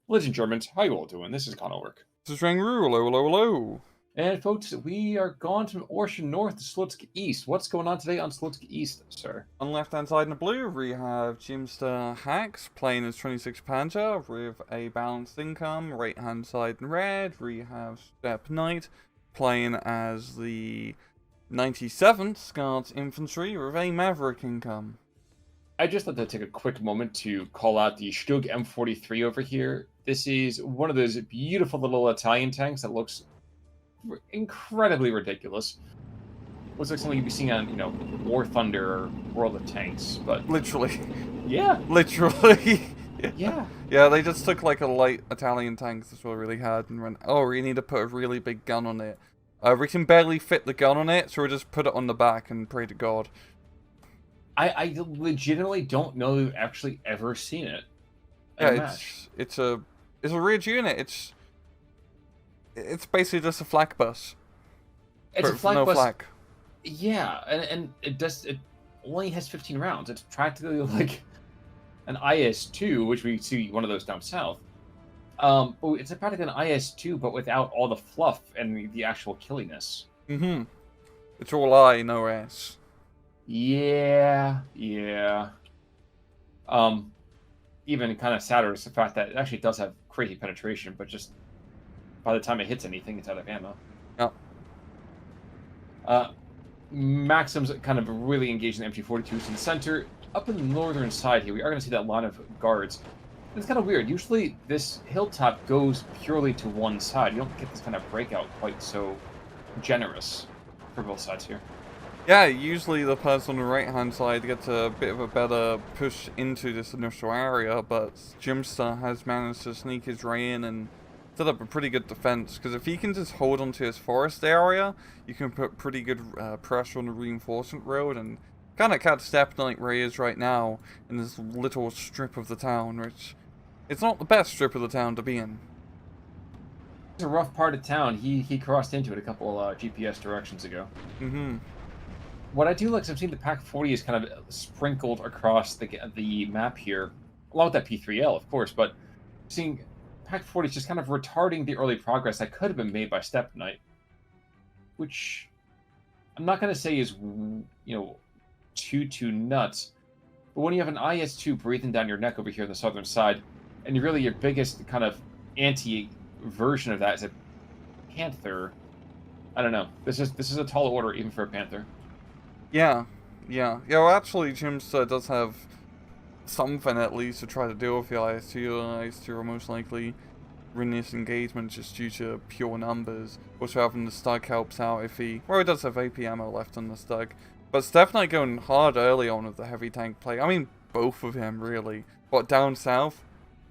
Ladies and Germans, how you all doing? This is Work. This is Rangru, hello, hello, hello. And folks, we are gone from Ocean North to Slutsk East. What's going on today on Slutsk East, sir? On the left-hand side in the blue, we have Jimster Hacks playing as 26 Panzer with a balanced income. Right-hand side in red, we have SteppeKnight playing as the 97th Guards Infantry with a Maverick income. I just like to take a quick moment to call out the Stug M43 over here. This is one of those beautiful little Italian tanks that looks incredibly ridiculous. Looks like something you'd be seeing on, War Thunder or World of Tanks, but... Literally. Yeah. Literally. Yeah. Yeah, they just took like a light Italian tank that's really hard and went, oh, we need to put a really big gun on it. We can barely fit the gun on it, so we just put it on the back and pray to God. I legitimately don't know that I've actually ever seen it. Yeah, it's a ridge unit. It's basically just a flak bus. It's a flak bus. Flak. Yeah, and it only has 15 rounds. It's practically like an IS-2, which we see one of those down south. It's practically an IS-2, but without all the fluff and the actual killiness. Mm-hmm. It's all I, no S. Yeah. Even kind of sadder is the fact that it actually does have crazy penetration, but just by the time it hits anything, it's out of ammo. Yep. Maxim's kind of really engaged in the MG42s in the center. Up in the northern side here, we are going to see that line of guards. It's kind of weird. Usually, this hilltop goes purely to one side. You don't get this kind of breakout quite so generous for both sides here. Yeah, usually the person on the right-hand side gets a bit of a better push into this initial area, but Jimster has managed to sneak his way in and set up a pretty good defense, because if he can just hold onto his forest area, you can put pretty good pressure on the reinforcement road and kind of catch SteppeKnight where he is right now in this little strip of the town, which it's not the best strip of the town to be in. It's a rough part of town. He crossed into it a couple GPS directions ago. Mm-hmm. What I do like is I'm seeing the PaK-40 is kind of sprinkled across the map here, along with that P3L, of course, but seeing PaK-40 is just kind of retarding the early progress that could have been made by SteppeKnight, which I'm not going to say is, too nuts, but when you have an IS-2 breathing down your neck over here on the southern side, and really your biggest kind of anti-version of that is a Panther, I don't know. This is a tall order even for a Panther. Yeah. Well, actually, Jimster does have something at least to try to deal with the IS-2. IS-2 are most likely win this engagement just due to pure numbers. Also, having the Stug helps out if he... Well, he does have AP ammo left on the Stug. But it's definitely going hard early on with the heavy tank play. I mean, both of them, really. But down south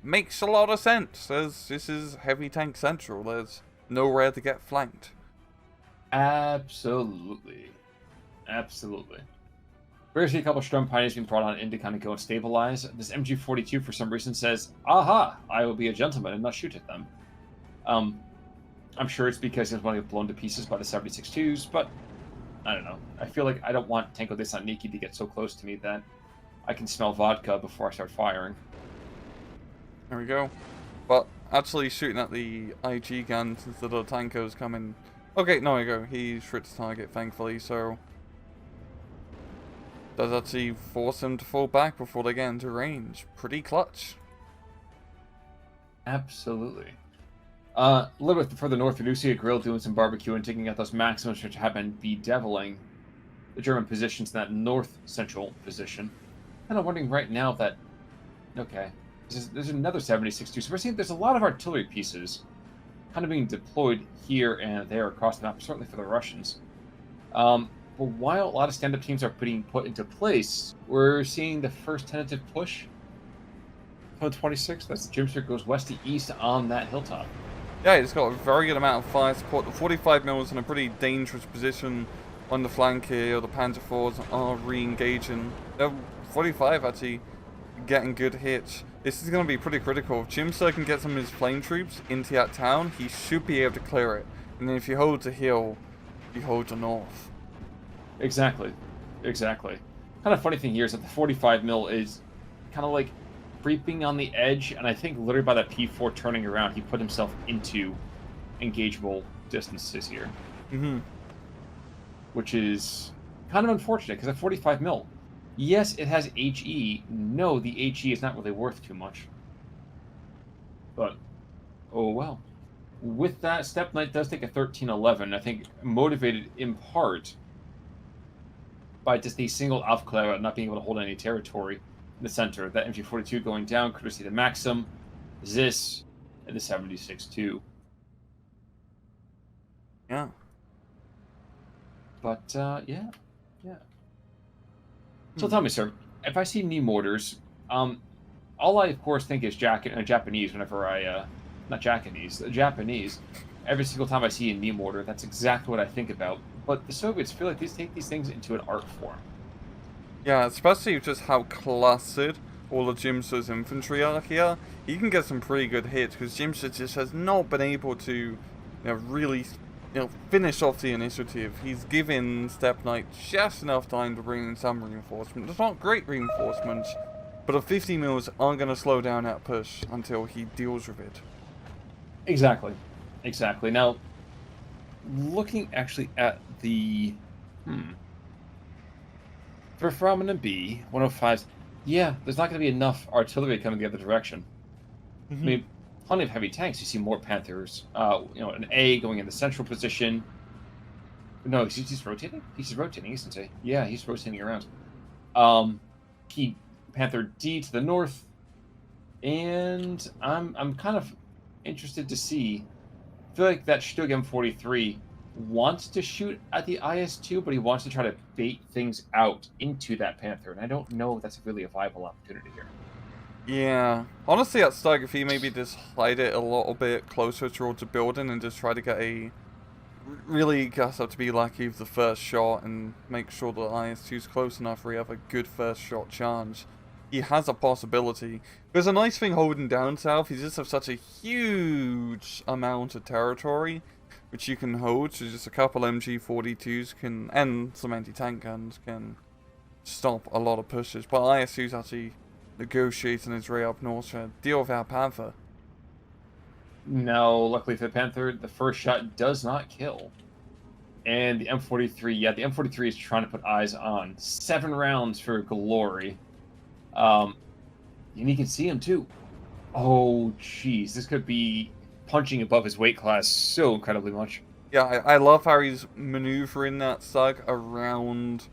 makes a lot of sense, as this is heavy tank central. There's nowhere to get flanked. Absolutely. We're going to see a couple of Strom Pioneers being brought on in to kind of go and stabilize. This MG42, for some reason, says, aha, I will be a gentleman and not shoot at them. I'm sure it's because he was want to get blown to pieces by the 76-2s, but I don't know. I feel like I don't want Tanko Desantniki to get so close to me that I can smell vodka before I start firing. There we go. But actually shooting at the IG gun since the little Tanko's coming... Okay, no, I go. He shot his target, thankfully, so... Does actually force him to fall back before they get into range. Pretty clutch. Absolutely. A little bit further north, we do see a grill doing some barbecue and taking out those Maxims, which have been bedeviling the German positions in that north-central position. Kind of wondering right now that... Okay. There's another 76-2, so we're seeing there's a lot of artillery pieces kind of being deployed here and there across the map, certainly for the Russians. But while a lot of stand-up teams are being put into place, we're seeing the first tentative push from the 26th. That's the Jimster goes west to east on that hilltop. Yeah, it's got a very good amount of fire support. The 45mm is in a pretty dangerous position on the flank here. The Panzer IVs are re-engaging. The 45 actually getting good hits. This is going to be pretty critical. If Jimster can get some of his flame troops into that town, he should be able to clear it. And then if you hold the hill, you hold the north. Exactly. Kind of funny thing here is that the 45mm is kind of like creeping on the edge, and I think literally by that P4 turning around, he put himself into engageable distances here. Mm-hmm. Which is kind of unfortunate, because at 45 mil, yes, it has HE. No, the HE is not really worth too much. But, oh well. With that, SteppeKnight does take a 13-11, I think motivated in part by just the single Alpha Cloud not being able to hold any territory in the center. That MG42 going down, courtesy of the Maxim, Zis, and the 76-2. Yeah. But, yeah. So tell me, sir, if I see knee mortars, all I, of course, think is Japanese whenever I, not Japanese, Japanese. Every single time I see a knee mortar, that's exactly what I think about. But the Soviets feel like they take these things into an art form. Yeah, especially just how clustered all of Jimster's infantry are here. You can get some pretty good hits, because Jimster just has not been able to really finish off the initiative. He's given SteppeKnight just enough time to bring in some reinforcement. It's not great reinforcements, but a 50 mils aren't going to slow down that push until he deals with it. Exactly. Now, looking actually at the... For Frommen B, 105s, yeah, there's not going to be enough artillery coming the other direction. I mean, plenty of heavy tanks. You see more Panthers. An A going in the central position. No, he's rotating? He's rotating, isn't he? Yeah, he's rotating around. Key Panther D to the north. And I'm kind of interested to see. I feel like that Stug M43 wants to shoot at the IS-2, but he wants to try to bait things out into that Panther, and I don't know if that's really a viable opportunity here. Yeah. Honestly, at Stug, if he maybe just hide it a little bit closer towards the building and just try to get a... Really guess up to be lucky with the first shot and make sure the IS-2's close enough where you have a good first shot chance. He has a possibility. There's a nice thing holding down south, he just has such a huge amount of territory which you can hold, so just a couple MG42s can, and some anti-tank guns can stop a lot of pushes. But IS-2's actually negotiating his way up north to deal with our Panther. No, luckily for the Panther, the first shot does not kill. And the M43, the M43 is trying to put eyes on. 7 rounds for glory. And you can see him too. Oh, jeez, this could be punching above his weight class so incredibly much. Yeah, I love how he's maneuvering that Stug around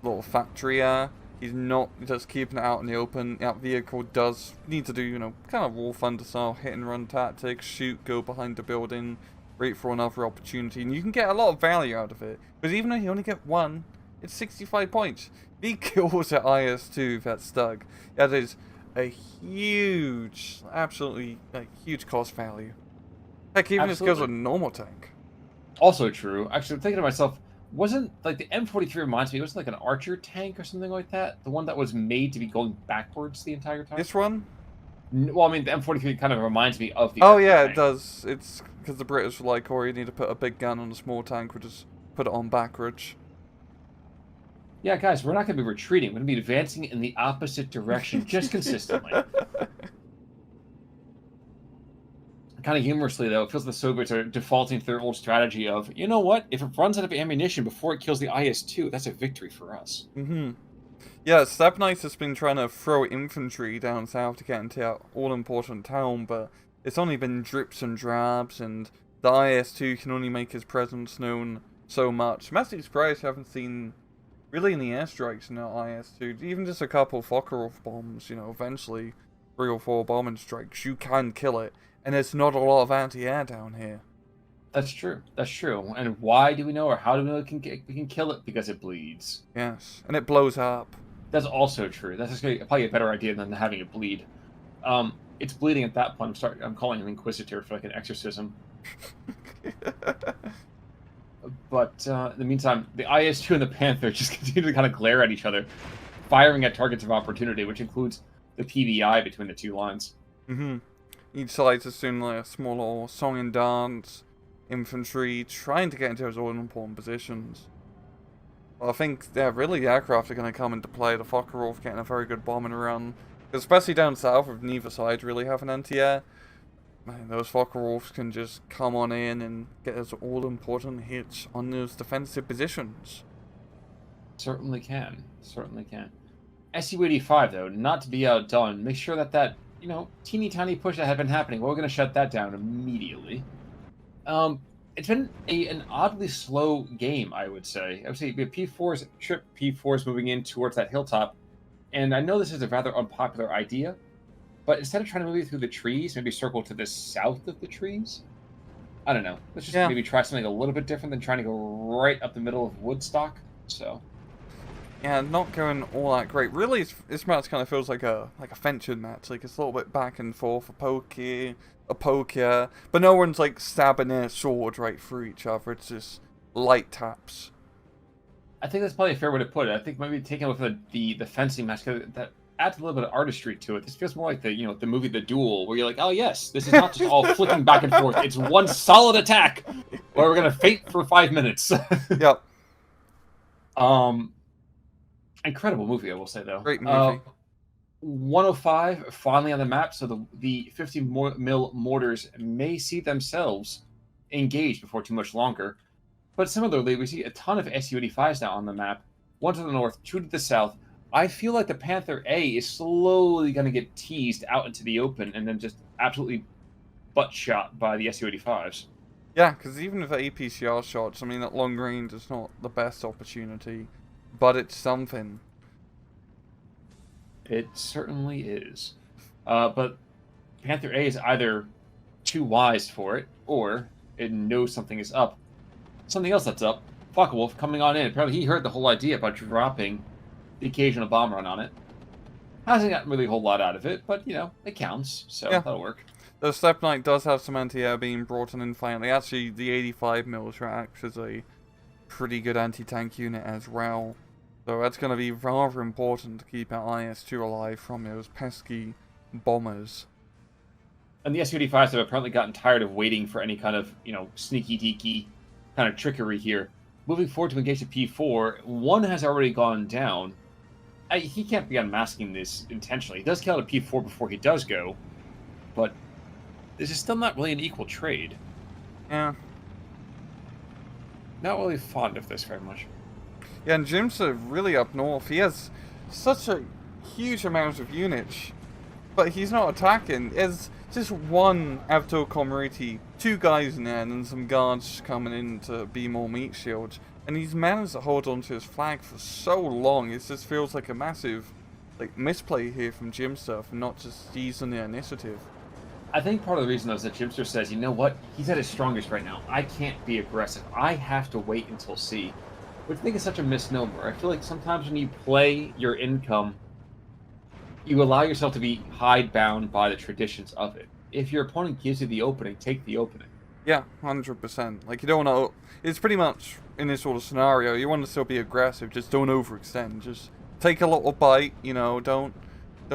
little factory air. He's not just keeping it out in the open. That vehicle does need to do, kind of War Thunder style hit and run tactics, shoot, go behind the building, wait for another opportunity, and you can get a lot of value out of it. But even though you only get one, it's 65 points. If he kills at IS-2 with that Stug, that is a huge, absolutely huge cost value. Heck, even if it goes with a normal tank. Also true. Actually, I'm thinking to myself, wasn't the M43 reminds me, it was like an Archer tank or something like that? The one that was made to be going backwards the entire time? This one? Well, I mean, the M43 kind of reminds me of the Oh Archer yeah, tank. it does. It's because the British were like, or you need to put a big gun on a small tank, we'll just put it on backwards. Yeah, guys, we're not going to be retreating. We're going to be advancing in the opposite direction, just consistently. Kind of humorously, though, it feels the Soviets are defaulting to their old strategy of, you know what? If it runs out of ammunition before it kills the IS-2, that's a victory for us. Yeah, SteppeKnight has been trying to throw infantry down south to get into that all-important town, but it's only been drips and drabs, and the IS-2 can only make his presence known so much. I'm actually surprised I haven't seen really any airstrikes in the IS-2. Even just a couple Fokkerov bombs, eventually 3 or 4 bombing strikes, you can kill it. And there's not a lot of anti-air down here. That's true. And why do we know, or how do we know we can kill it? Because it bleeds. Yes, and it blows up. That's also true. That's actually probably a better idea than having it bleed. It's bleeding at that point. I'm calling an Inquisitor for an exorcism. But in the meantime, the IS-2 and the Panther just continue to kind of glare at each other, firing at targets of opportunity, which includes the PVI between the two lines. Each side is soon a small little song and dance infantry trying to get into those all important positions. Well, I think, really the aircraft are going to come into play. The Fokkerov getting a very good bombing run. Especially down south, if neither side really have an anti-air. Man, those Focke-Wulfs can just come on in and get us all-important hits on those defensive positions. Certainly can. Certainly can. SU-85, though, not to be outdone, make sure that, teeny tiny push that had been happening, we're going to shut that down immediately. It's been an oddly slow game, I would say. I would say we have P4s, trip P4s moving in towards that hilltop, and I know this is a rather unpopular idea, but instead of trying to move through the trees, maybe circle to the south of the trees? I don't know. Let's just maybe try something a little bit different than trying to go right up the middle of Woodstock, so... Yeah, not going all that great. Really, this match kind of feels like a fencing match. Like, it's a little bit back and forth, a poke here, but no one's, like, stabbing their sword right through each other. It's just light taps. I think that's probably a fair way to put it. I think maybe taking a look at the fencing match, because that adds a little bit of artistry to it. This feels more like the movie The Duel, where you're like, oh yes, this is not just all flicking back and forth. It's one solid attack, or we're gonna faint for 5 minutes. Yep. Incredible movie, I will say, though. Great movie. 105 finally on the map, so the 50 mil mortars may see themselves engaged before too much longer. But similarly, we see a ton of SU-85s now on the map. One to the north, two to the south. I feel like the Panther A is slowly going to get teased out into the open and then just absolutely butt shot by the SU-85s. Yeah, because even with APCR shots, I mean, at long range, it's not the best opportunity. But it's something. It certainly is. But Panther A is either too wise for it, or it knows something is up. Something else that's up. Focke-Wulf coming on in. Apparently he heard the whole idea about dropping the occasional bomb run on it. Hasn't gotten really a whole lot out of it, but, it counts, so that'll work. The SteppeKnight does have some anti-air being brought in finally. Actually, the 85 mil acts as a pretty good anti-tank unit as well. So that's going to be rather important to keep our IS-2 alive from those pesky bombers. And the SU-85s have apparently gotten tired of waiting for any kind of, sneaky-deaky kind of trickery here. Moving forward to engage the P4, one has already gone down. He can't be unmasking this intentionally. He does kill out a P4 before he does go, but this is still not really an equal trade. Yeah. Not really fond of this very much. Yeah, and Jimster really up north. He has such a huge amount of units, but he's not attacking. There's just one Avto Comriti, two guys in there, and then some guards coming in to be more meat shields. And he's managed to hold onto his flag for so long. It just feels like a massive misplay here from Jimster for not just seizing the initiative. I think part of the reason though is that Jimster says, you know what, he's at his strongest right now. I can't be aggressive. I have to wait until C. Which I think is such a misnomer. I feel like sometimes when you play your income, you allow yourself to be hidebound by the traditions of it. If your opponent gives you the opening, take the opening. Yeah, 100%. Like, you don't want to... It's pretty much, in this sort of scenario, you want to still be aggressive, just don't overextend. Just take a little bite, don't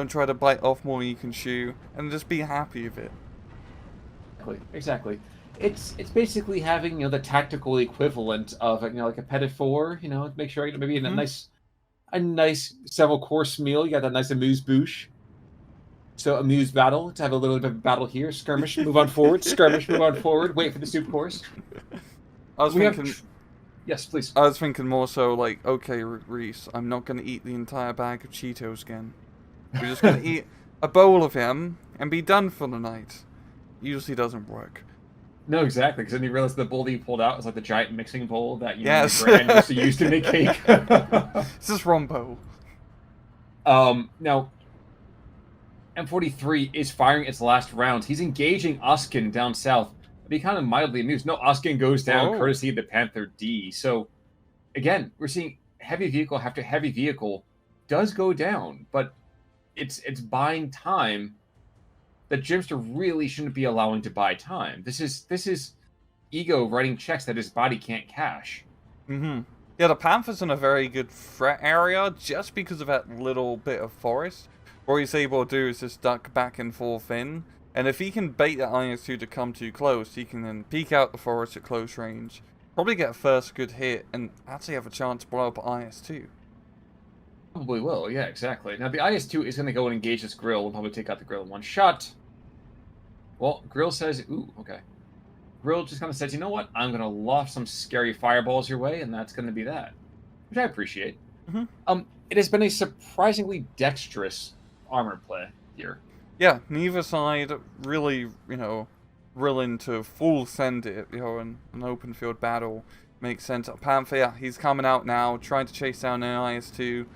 try to bite off more than you can chew, and just be happy with it. Exactly. It's basically having the tactical equivalent of like a petit four. Make sure maybe a nice several course meal. You got that nice amuse bouche. So amuse battle to have a little bit of battle here. Skirmish, move on forward. Skirmish, move on forward. Wait for the soup course. Yes, please. I was thinking more so like, okay, Reese, I'm not gonna eat the entire bag of Cheetos again. We're just gonna eat a bowl of them and be done for the night. Usually doesn't work. No, exactly, because then you realize the bowl that you pulled out was like the giant mixing bowl that your grand used to use to make cake. This is Rombo. Now, M43 is firing its last rounds. He's engaging Uskin down south. Be kind of mildly amused. No, Uskin goes down courtesy of the Panther D. So, again, we're seeing heavy vehicle after heavy vehicle does go down, but it's buying time that Jimster really shouldn't be allowing to buy time. This is ego writing checks that his body can't cash. Mm-hmm. Yeah, the Panther's in a very good threat area just because of that little bit of forest. What he's able to do is just duck back and forth in. And if he can bait the IS-2 to come too close, he can then peek out the forest at close range. Probably get a first good hit and actually have a chance to blow up IS-2. Probably will, yeah, exactly. Now, the IS-2 is going to go and engage this Grill and probably take out the Grill in one shot. Well, Grill says, ooh, okay. Grill just kind of says, you know what? I'm going to loft some scary fireballs your way, and that's going to be that. Which I appreciate. Mm-hmm. It has been a surprisingly dexterous armor play here. Yeah, neither side really, willing to full send it, in an open field battle. Makes sense. Panther, yeah, he's coming out now, trying to chase down an IS-2.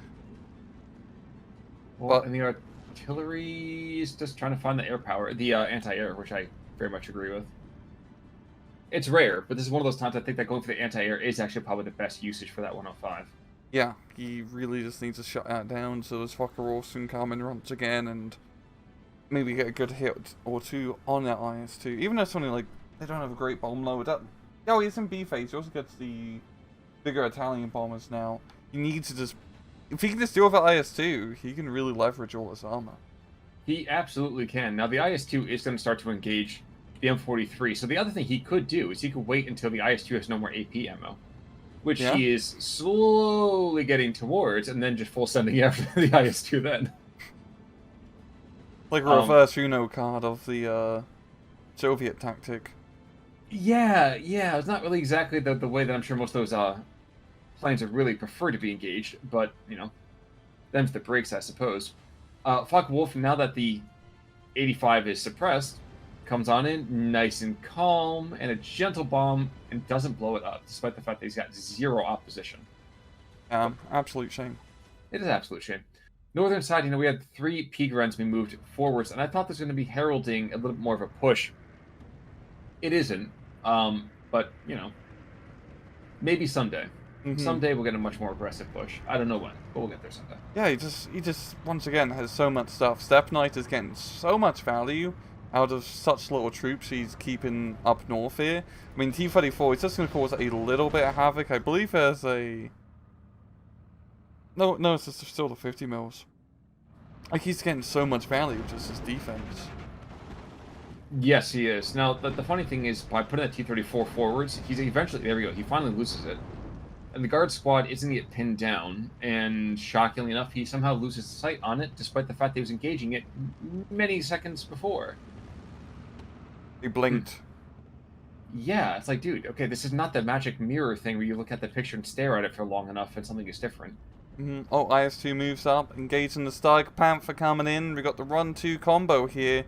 Well, and the artillery is just trying to find the air power, the anti-air, which I very much agree with. It's rare, but this is one of those times I think that going for the anti-air is actually probably the best usage for that 105. Yeah, he really just needs to shut that down so this fucker Orson can come in once again and maybe get a good hit or two on that IS-2. Even though it's only like, they don't have a great bomb load. Oh, he's in B phase. He also gets the bigger Italian bombers now. You need to just, if he can just deal with the IS-2, he can really leverage all this armor. He absolutely can. Now, the IS-2 is going to start to engage the M43. So the other thing he could do is he could wait until the IS-2 has no more AP ammo, which he is slowly getting towards, and then just full sending after the IS-2 then. Like a reverse Uno card of the Soviet tactic. Yeah, it's not really exactly the way that I'm sure most of those planes would really prefer to be engaged, but, them's the breaks, I suppose. Focke-Wulf, now that the 85 is suppressed, comes on in nice and calm, and a gentle bomb, and doesn't blow it up, despite the fact that he's got zero opposition. Absolute shame. It is an absolute shame. Northern side, we had 3 Pigrens we moved forwards, and I thought this was going to be heralding a little bit more of a push. It isn't, but, maybe someday. Mm-hmm. Someday we'll get a much more aggressive push. I don't know when, but we'll get there someday. Yeah, he just once again has so much stuff. SteppeKnight is getting so much value out of such little troops he's keeping up north here. I mean, T-34 is just going to cause a little bit of havoc. I believe there's a... No, it's just still the 50 mils. Like, he's getting so much value with just his defense. Yes, he is. Now, the funny thing is, by putting that T-34 forwards, he's eventually... There we go. He finally loses it. And the guard squad isn't get pinned down, and shockingly enough, he somehow loses sight on it, despite the fact that he was engaging it many seconds before. He blinked. Yeah, it's like, dude, okay, this is not the magic mirror thing where you look at the picture and stare at it for long enough and something is different. Mm-hmm. Oh, IS-2 moves up, engaging the Stag Panther coming in. We got the run-2 combo here.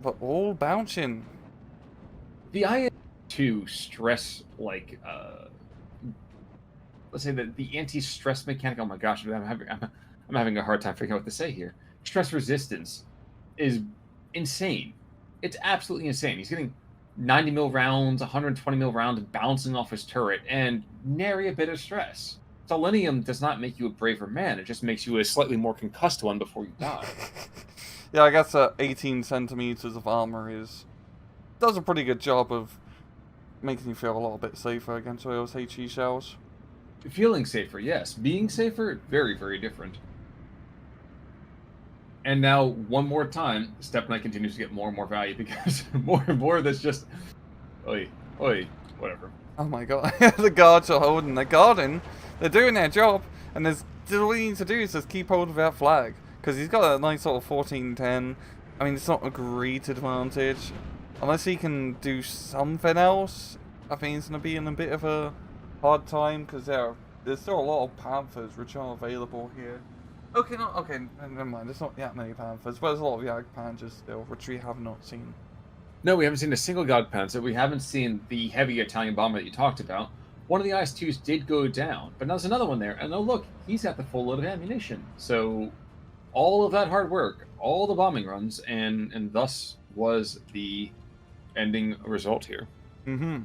But all bouncing. The IS-2 stress, like, let's say that the anti-stress mechanic, oh my gosh, I'm having a hard time figuring out what to say here. Stress resistance is insane. It's absolutely insane. He's getting 90 mil rounds, 120 mil rounds bouncing off his turret, and nary a bit of stress. Selenium does not make you a braver man. It just makes you a slightly more concussed one before you die. Yeah, I guess 18 centimeters of armor does a pretty good job of making you feel a little bit safer against those HE shells. Feeling safer, yes. Being safer, very, very different. And now, one more time, SteppeKnight continues to get more and more value because more and more that's just... Oi, whatever. Oh my god, the guards are holding the garden. They're doing their job, and all we need to do is just keep hold of that flag. Because he's got a nice sort of 14-10. I mean, it's not a great advantage. Unless he can do something else, I think he's going to be in a bit of a hard time, because there's still a lot of Panthers which are available here. Okay, never mind, there's not that many Panthers, but there's a lot of Jagd Panzers still, which we have not seen. No, we haven't seen a single Jagd Panzer. We haven't seen the heavy Italian bomber that you talked about. One of the IS-2s did go down, but now there's another one there, and oh look, he's got the full load of ammunition. So, all of that hard work, all the bombing runs, and thus was the ending result here. Mm-hmm.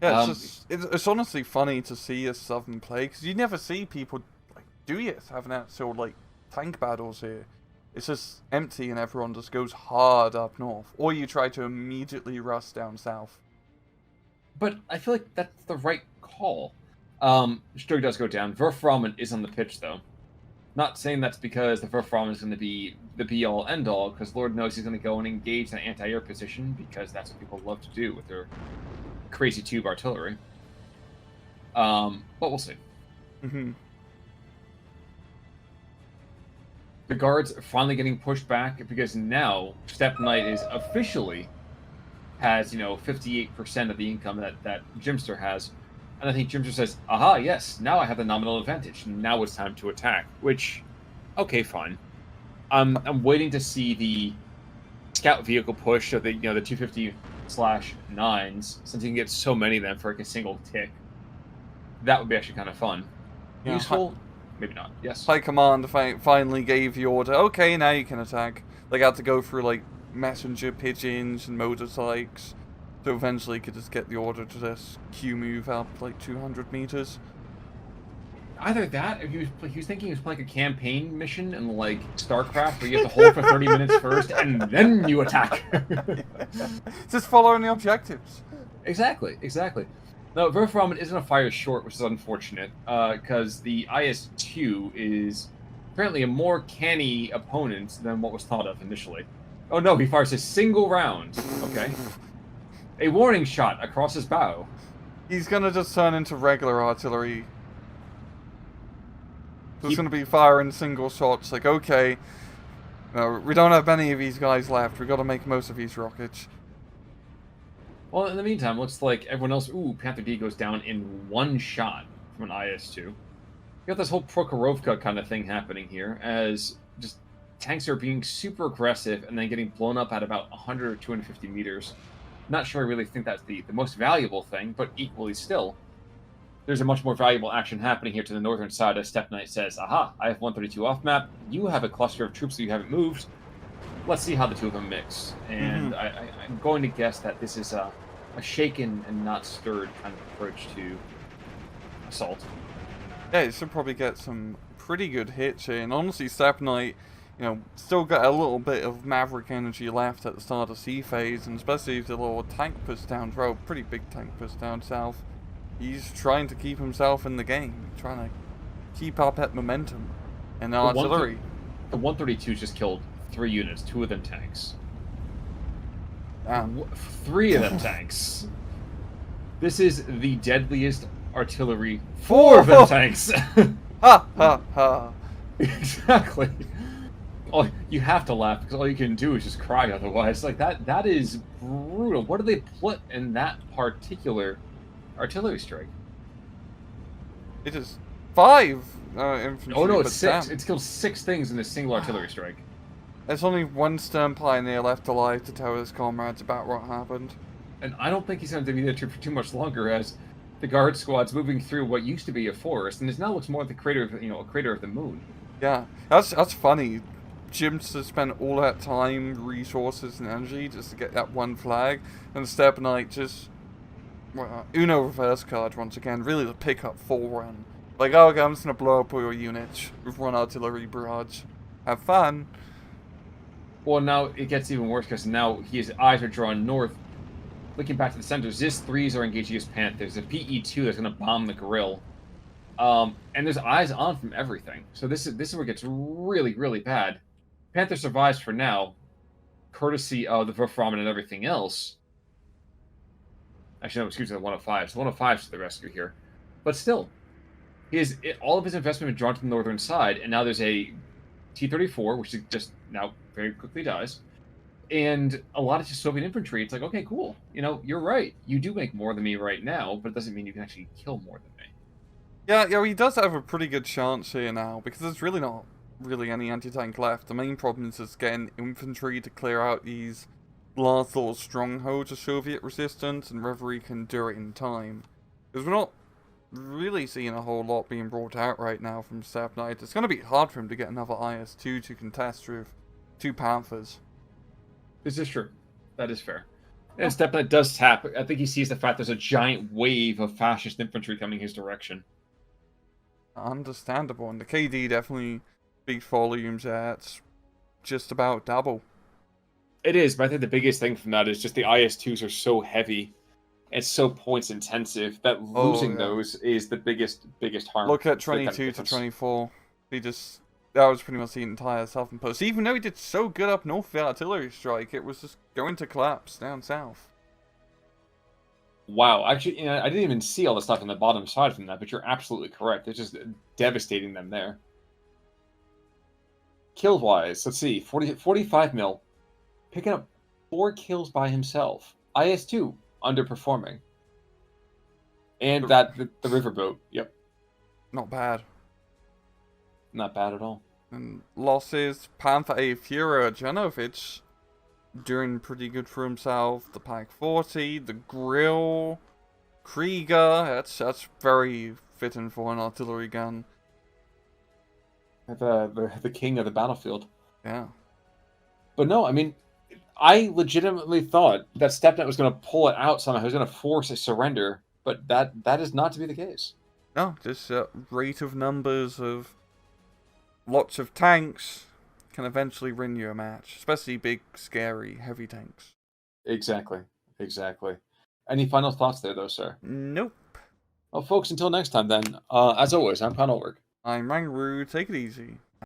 Yeah, it's honestly funny to see a Southern play, because you never see people like Duels having actual like tank battles here. It's just empty and everyone just goes hard up north. Or you try to immediately rush down south. But I feel like that's the right call. Sturg does go down. Verframen is on the pitch, though. Not saying that's because the Verframen is going to be the be-all, end-all, because Lord knows he's going to go and engage an anti-air position, because that's what people love to do with their crazy tube artillery. But we'll see. Mm-hmm. The guards are finally getting pushed back because now SteppeKnight is officially has, 58% of the income that Jimster has. And I think Jimster says, aha, yes, now I have the nominal advantage. Now it's time to attack. Which, okay, fine. I'm waiting to see the scout vehicle push of the 250/9s, since you can get so many of them for like a single tick. That would be actually kind of fun. Yeah, Useful? Maybe not. Yes. High Command finally gave the order, okay, now you can attack. They got to go through, like, messenger pigeons and motorcycles, so eventually could just get the order to just Q move up, like, 200 meters. Either that, or he was thinking he was playing a campaign mission in, like, StarCraft, where you have to hold for 30 minutes first, and then you attack. Just following the objectives. Exactly. No, Verframen isn't a fire short, which is unfortunate, because the IS-2 is apparently a more canny opponent than what was thought of initially. Oh no, he fires a single round. Okay. A warning shot across his bow. He's gonna just turn into regular artillery. So it's gonna be firing single shots, like, okay, no, we don't have many of these guys left, we gotta make most of these rockets. Well, in the meantime, looks like everyone else... Ooh, Panther D goes down in one shot from an IS-2. You got this whole Prokhorovka kind of thing happening here, as just tanks are being super aggressive and then getting blown up at about 100 or 250 meters. Not sure I really think that's the most valuable thing, but equally still, there's a much more valuable action happening here to the northern side, as SteppeKnight says, aha, I have 132 off-map, you have a cluster of troops that you haven't moved. Let's see how the two of them mix. And I'm going to guess that this is a shaken and not stirred kind of approach to assault. Yeah, you should probably get some pretty good hits here. And honestly, SteppeKnight, still got a little bit of Maverick energy left at the start of C phase, and especially if the little tank push down, well, pretty big tank push down south. He's trying to keep himself in the game, trying to keep up that momentum. And artillery. The 132 just killed 3 units, 2 of them tanks. 3 of them tanks. This is the deadliest artillery. 4 of them tanks. Ha ha ha. Exactly. Oh, you have to laugh because all you can do is just cry otherwise. Like that is brutal. What do they put in that particular artillery strike? It is 5 infantry. Oh no, it's 6. Damn. It's killed 6 things in a single artillery strike. There's only one stern pioneer left alive to tell his comrades about what happened. And I don't think he's going to be there for too much longer, as the guard squad's moving through what used to be a forest, and it now looks more like the crater of, a crater of the moon. Yeah, that's funny. Jimster spent all that time, resources, and energy just to get that one flag, and SteppeKnight just Uno reverse card once again, really the pick up full run. Like, oh, okay, I'm just gonna blow up all your units with one artillery barrage. Have fun. Well, now it gets even worse because now his eyes are drawn north. Looking back to the center, Zis-3s are engaging his Panthers. The PE-2 that's going to bomb the grill. And there's eyes on from everything. So this is where it gets really, really bad. Panther survives for now, courtesy of the Verframen and everything else. Actually, no, excuse me, the 105. So 105's to the rescue here. But still, all of his investment has been drawn to the northern side, and now there's a T-34, which is just now very quickly dies, and a lot of just Soviet infantry. It's like, okay, cool. You're right. You do make more than me right now, but it doesn't mean you can actually kill more than me. Yeah, he does have a pretty good chance here now, because there's really not really any anti-tank left. The main problem is just getting infantry to clear out these last little strongholds of Soviet resistance, and whether he can do it in time. Because we're not really seeing a whole lot being brought out right now from SteppeKnight. It's going to be hard for him to get another IS-2 to contest with 2 Panthers. This is true. That is fair. And SteppeKnight does tap. I think he sees the fact there's a giant wave of fascist infantry coming his direction. Understandable, and the KD definitely speaks volumes there. It's just about double. It is, but I think the biggest thing from that is just the IS-2s are so heavy and so points intensive that losing those is the biggest harm. Look at 22 to 24. That was pretty much the entire southern post. Even though he did so good up north with the artillery strike, it was just going to collapse down south. Wow, actually, I didn't even see all the stuff on the bottom side from that, but you're absolutely correct. It's just devastating them there. Kill-wise, let's see, 45 mil, picking up 4 kills by himself. IS-2, underperforming. And the riverboat, yep. Not bad. Not bad at all. And losses, Panther A Fura Janovic doing pretty good for himself. The Pack 40, the Grill, Krieger, that's very fitting for an artillery gun. The king of the battlefield. Yeah. But no, I mean, I legitimately thought that SteppeKnight was going to pull it out somehow. He was going to force a surrender, but that is not to be the case. No, this rate of numbers of lots of tanks can eventually win you a match, especially big, scary, heavy tanks. Exactly. Any final thoughts there, though, sir? Nope. Well, folks, until next time, then, as always, I'm Panelwork. I'm Rangaroo, take it easy.